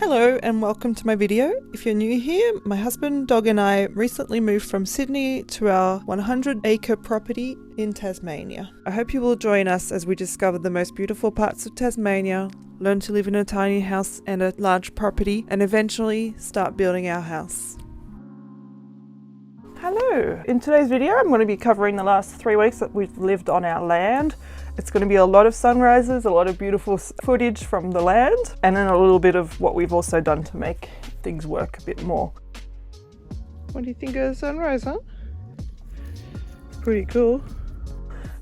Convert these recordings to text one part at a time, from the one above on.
Hello and welcome to my video. If you're new here, my husband, dog and I recently moved from Sydney to our 100-acre property in Tasmania. I hope you will join us as we discover the most beautiful parts of Tasmania, learn to live in a tiny house and a large property, and eventually start building our house. Hello! In today's video I'm going to be covering the last 3 weeks that we've lived on our land. It's going to be a lot of sunrises, a lot of beautiful footage from the land, and then a little bit of what we've also done to make things work a bit more. What do you think of the sunrise, huh? It's pretty cool.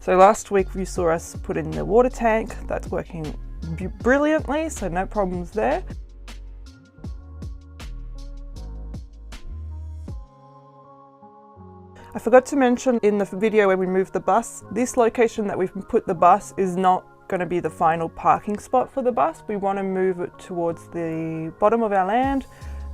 So last week you saw us put in the water tank. That's working brilliantly, so no problems there. I forgot to mention in the video when we moved the bus, this location that we've put the bus is not going to be the final parking spot for the bus. We want to move it towards the bottom of our land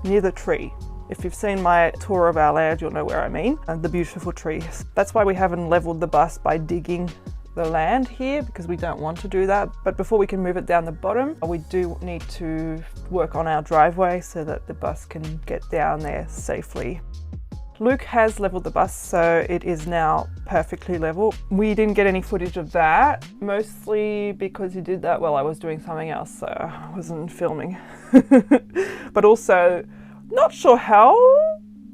near the tree. If you've seen my tour of our land, you'll know where I mean, and the beautiful trees. That's why we haven't leveled the bus by digging the land here, because we don't want to do that. But before we can move it down the bottom, we do need to work on our driveway so that the bus can get down there safely. Luke has leveled the bus, so it is now perfectly level. We didn't get any footage of that, mostly because he did that while I was doing something else, so I wasn't filming. But also, not sure how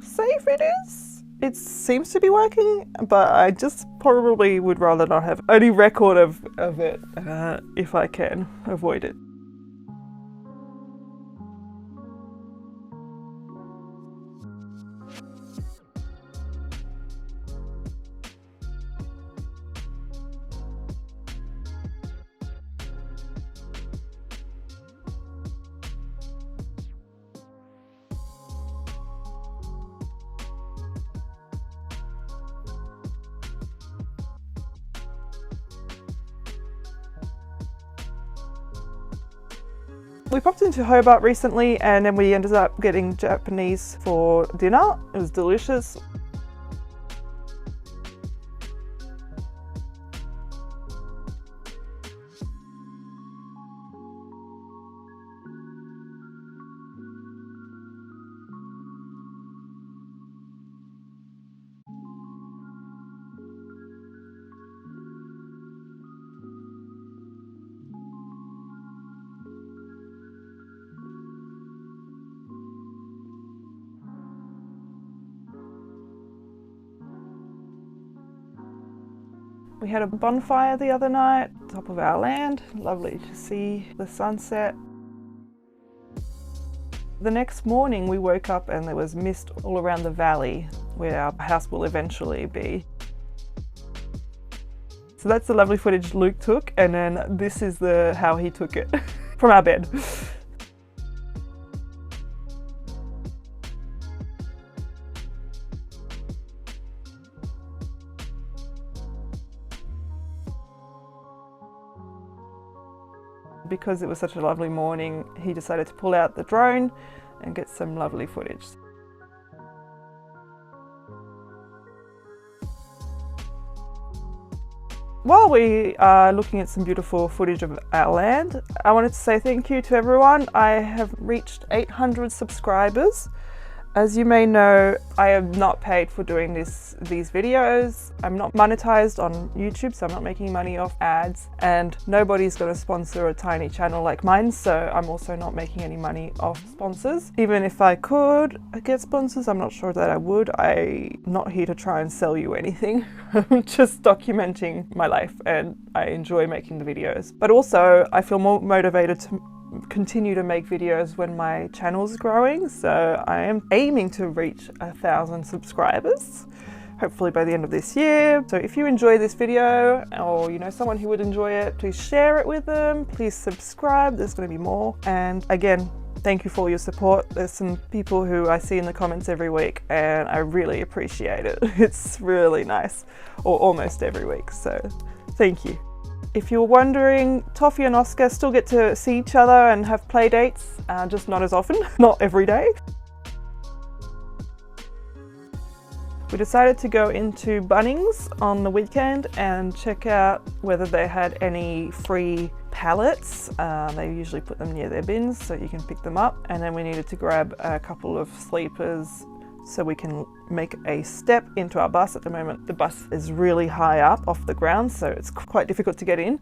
safe it is. It seems to be working, but I just probably would rather not have any record of it if I can avoid it. We popped into Hobart recently and then we ended up getting Japanese for dinner. It was delicious. We had a bonfire the other night, top of our land. Lovely to see the sunset. The next morning we woke up and there was mist all around the valley where our house will eventually be. So that's the lovely footage Luke took, and then this is how he took it from our bed. Because it was such a lovely morning, he decided to pull out the drone and get some lovely footage. While we are looking at some beautiful footage of our land, I wanted to say thank you to everyone. I have reached 800 subscribers. As you may know, I am not paid for doing these videos. I'm not monetized on YouTube, so I'm not making money off ads, and nobody's going to sponsor a tiny channel like mine, so I'm also not making any money off sponsors. Even if I could get sponsors, I'm not sure that I would. I'm not here to try and sell you anything. I'm just documenting my life and I enjoy making the videos. But also, I feel more motivated to continue to make videos when my channel's growing, so I am aiming to reach 1,000 subscribers, hopefully by the end of this year. So if you enjoy this video, or you know someone who would enjoy it, please share it with them, please subscribe, there's going to be more. And again, thank you for your support. There's some people who I see in the comments every week and I really appreciate it. It's really nice, or almost every week, so thank you. If you're wondering, Toffee and Oscar still get to see each other and have play dates, just not as often, not every day. We decided to go into Bunnings on the weekend and check out whether they had any free pallets. They usually put them near their bins so you can pick them up. And then we needed to grab a couple of sleepers so we can make a step into our bus. At the moment, the bus is really high up off the ground, so it's quite difficult to get in.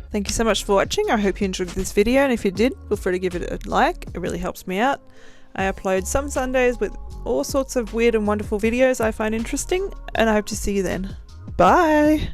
Thank you so much for watching. I hope you enjoyed this video, and if you did, feel free to give it a like. It really helps me out. I upload some Sundays with all sorts of weird and wonderful videos I find interesting, and I hope to see you then. Bye!